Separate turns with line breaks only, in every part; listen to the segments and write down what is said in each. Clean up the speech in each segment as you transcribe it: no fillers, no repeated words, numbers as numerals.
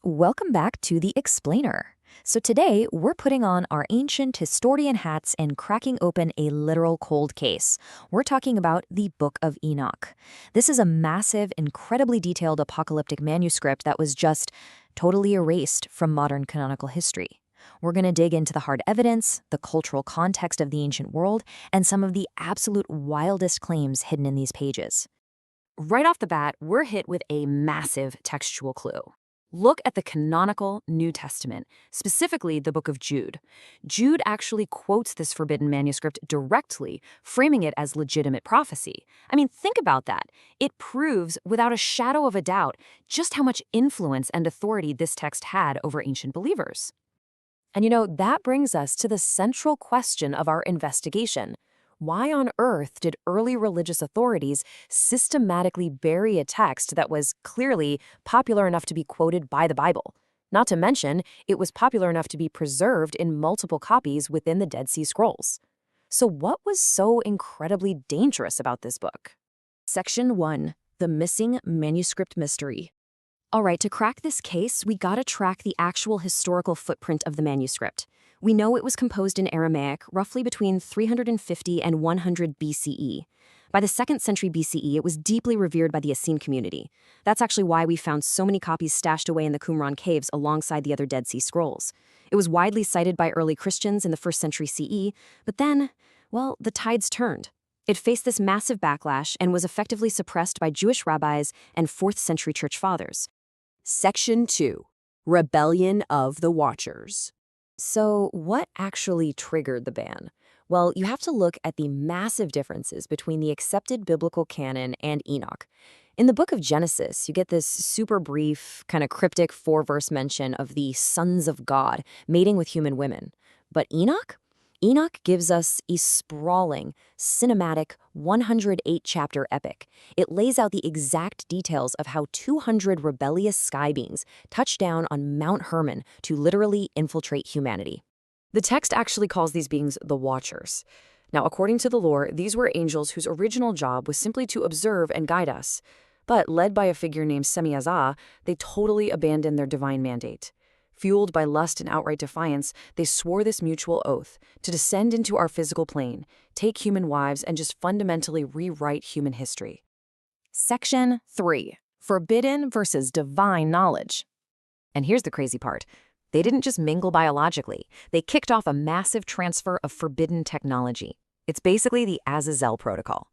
welcome back to The Explainer. So today, we're putting on our ancient historian hats and cracking open a literal cold case. We're talking about the Book of Enoch. This is a massive, incredibly detailed apocalyptic manuscript that was just totally erased from modern canonical history. We're going to dig into the hard evidence, the cultural context of the ancient world, and some of the absolute wildest claims hidden in these pages. Right off the bat, we're hit with a massive textual clue. Look at the canonical New Testament, specifically the Book of Jude. Jude actually quotes this forbidden manuscript directly, framing it as legitimate prophecy. I mean, think about that. It proves, without a shadow of a doubt, just how much influence and authority this text had over ancient believers. And that brings us to the central question of our investigation. Why on earth did early religious authorities systematically bury a text that was clearly popular enough to be quoted by the Bible? Not to mention, it was popular enough to be preserved in multiple copies within the Dead Sea Scrolls. So what was so incredibly dangerous about this book? Section 1. The Missing Manuscript Mystery. All right, to crack this case, we gotta track the actual historical footprint of the manuscript. We know it was composed in Aramaic, roughly between 350 and 100 BCE. By the 2nd century BCE, it was deeply revered by the Essene community. That's actually why we found so many copies stashed away in the Qumran caves alongside the other Dead Sea Scrolls. It was widely cited by early Christians in the 1st century CE, but then, well, the tides turned. It faced this massive backlash and was effectively suppressed by Jewish rabbis and 4th century church fathers.
Section 2. Rebellion of the Watchers.
So what actually triggered the ban? Well, you have to look at the massive differences between the accepted biblical canon and Enoch. In the book of Genesis, you get this super brief, kind of cryptic 4-verse mention of the sons of God mating with human women. But Enoch? Enoch gives us a sprawling, cinematic, 108-chapter epic. It lays out the exact details of how 200 rebellious sky beings touched down on Mount Hermon to literally infiltrate humanity. The text actually calls these beings the Watchers. Now, according to the lore, these were angels whose original job was simply to observe and guide us. But led by a figure named Semiazah, they totally abandoned their divine mandate. Fueled by lust and outright defiance, they swore this mutual oath to descend into our physical plane, take human wives, and just fundamentally rewrite human history.
Section 3. Forbidden versus divine knowledge.
And here's the crazy part. They didn't just mingle biologically. They kicked off a massive transfer of forbidden technology. It's basically the Azazel protocol.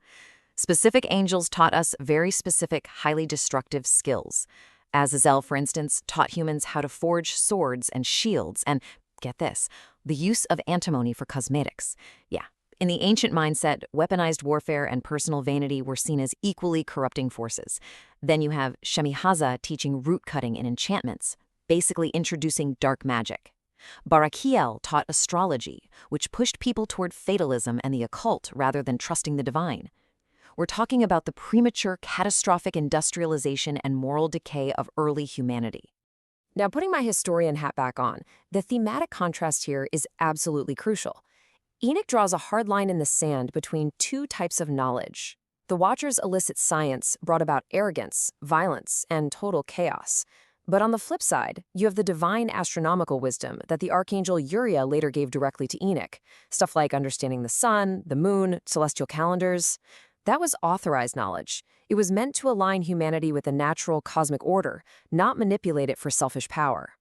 Specific angels taught us very specific, highly destructive skills. Azazel, for instance, taught humans how to forge swords and shields and, get this, the use of antimony for cosmetics. Yeah, in the ancient mindset, weaponized warfare and personal vanity were seen as equally corrupting forces. Then you have Shemihaza teaching root cutting and enchantments, basically introducing dark magic. Barakiel taught astrology, which pushed people toward fatalism and the occult rather than trusting the divine. We're talking about the premature, catastrophic industrialization and moral decay of early humanity. Now, putting my historian hat back on, the thematic contrast here is absolutely crucial. Enoch draws a hard line in the sand between two types of knowledge. The Watchers' illicit science brought about arrogance, violence, and total chaos. But on the flip side, you have the divine astronomical wisdom that the archangel Uriah later gave directly to Enoch. Stuff like understanding the sun, the moon, celestial calendars. That was authorized knowledge. It was meant to align humanity with the natural cosmic order, not manipulate it for selfish power.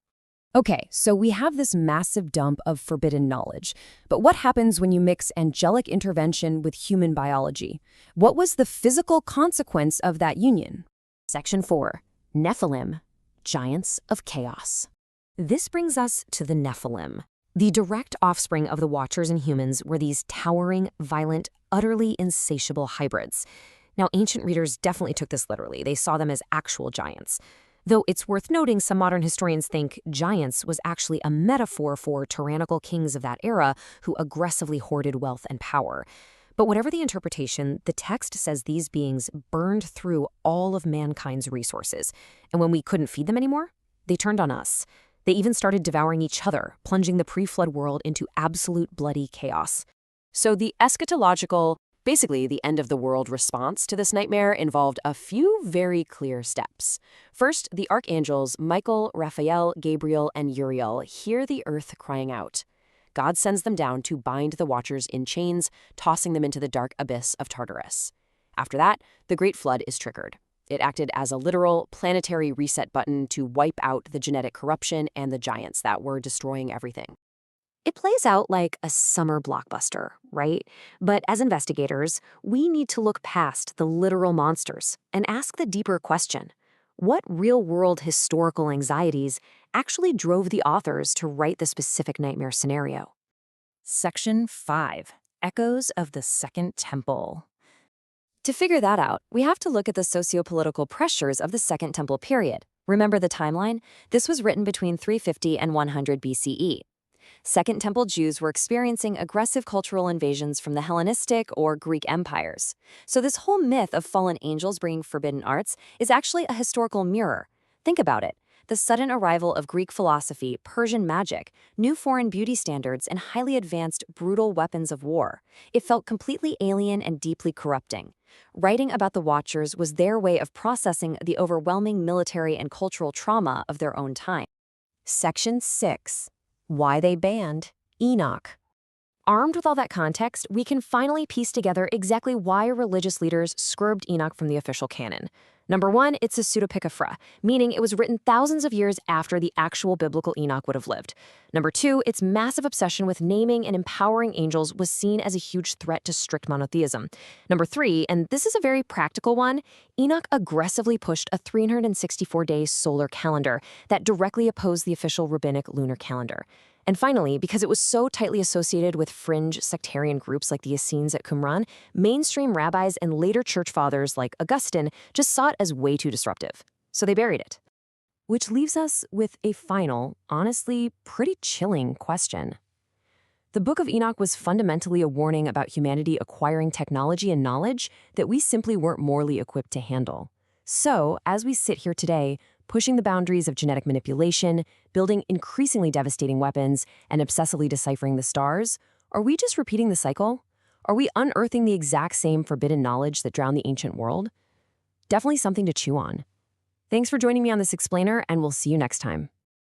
Okay, so we have this massive dump of forbidden knowledge. But what happens when you mix angelic intervention with human biology? What was the physical consequence of that union?
Section 4. Nephilim, Giants of Chaos. This brings us to the Nephilim. The direct offspring of the Watchers and humans were these towering, violent, utterly insatiable hybrids. Now, ancient readers definitely took this literally. They saw them as actual giants. Though it's worth noting some modern historians think giants was actually a metaphor for tyrannical kings of that era who aggressively hoarded wealth and power. But whatever the interpretation, the text says these beings burned through all of mankind's resources. And when we couldn't feed them anymore, they turned on us. They even started devouring each other, plunging the pre-flood world into absolute bloody chaos.
So the eschatological Basically, the end-of-the-world response to this nightmare involved a few very clear steps. First, the archangels Michael, Raphael, Gabriel, and Uriel hear the earth crying out. God sends them down to bind the watchers in chains, tossing them into the dark abyss of Tartarus. After that, the Great Flood is triggered. It acted as a literal planetary reset button to wipe out the genetic corruption and the giants that were destroying everything.
It plays out like a summer blockbuster, right? But as investigators, we need to look past the literal monsters and ask the deeper question. What real-world historical anxieties actually drove the authors to write the specific nightmare scenario?
Section 5. Echoes of the Second Temple.
To figure that out, we have to look at the socio-political pressures of the Second Temple period. Remember the timeline? This was written between 350 and 100 BCE. Second Temple Jews were experiencing aggressive cultural invasions from the Hellenistic or Greek empires. So this whole myth of fallen angels bringing forbidden arts is actually a historical mirror. Think about it. The sudden arrival of Greek philosophy, Persian magic, new foreign beauty standards, and highly advanced, brutal weapons of war. It felt completely alien and deeply corrupting. Writing about the Watchers was their way of processing the overwhelming military and cultural trauma of their own time.
Section 6. Why they banned Enoch.
Armed with all that context, we can finally piece together exactly why religious leaders scrubbed Enoch from the official canon. Number one, it's a pseudepigrapha, meaning it was written thousands of years after the actual biblical Enoch would have lived. Number two, its massive obsession with naming and empowering angels was seen as a huge threat to strict monotheism. Number three, and this is a very practical one, Enoch aggressively pushed a 364-day solar calendar that directly opposed the official rabbinic lunar calendar. And finally, because it was so tightly associated with fringe sectarian groups like the Essenes at Qumran, mainstream rabbis and later church fathers like Augustine just saw it as way too disruptive. So they buried it. Which leaves us with a final, honestly pretty chilling question. The Book of Enoch was fundamentally a warning about humanity acquiring technology and knowledge that we simply weren't morally equipped to handle. So, as we sit here today, pushing the boundaries of genetic manipulation, building increasingly devastating weapons, and obsessively deciphering the stars, are we just repeating the cycle? Are we unearthing the exact same forbidden knowledge that drowned the ancient world? Definitely something to chew on. Thanks for joining me on this explainer, and we'll see you next time.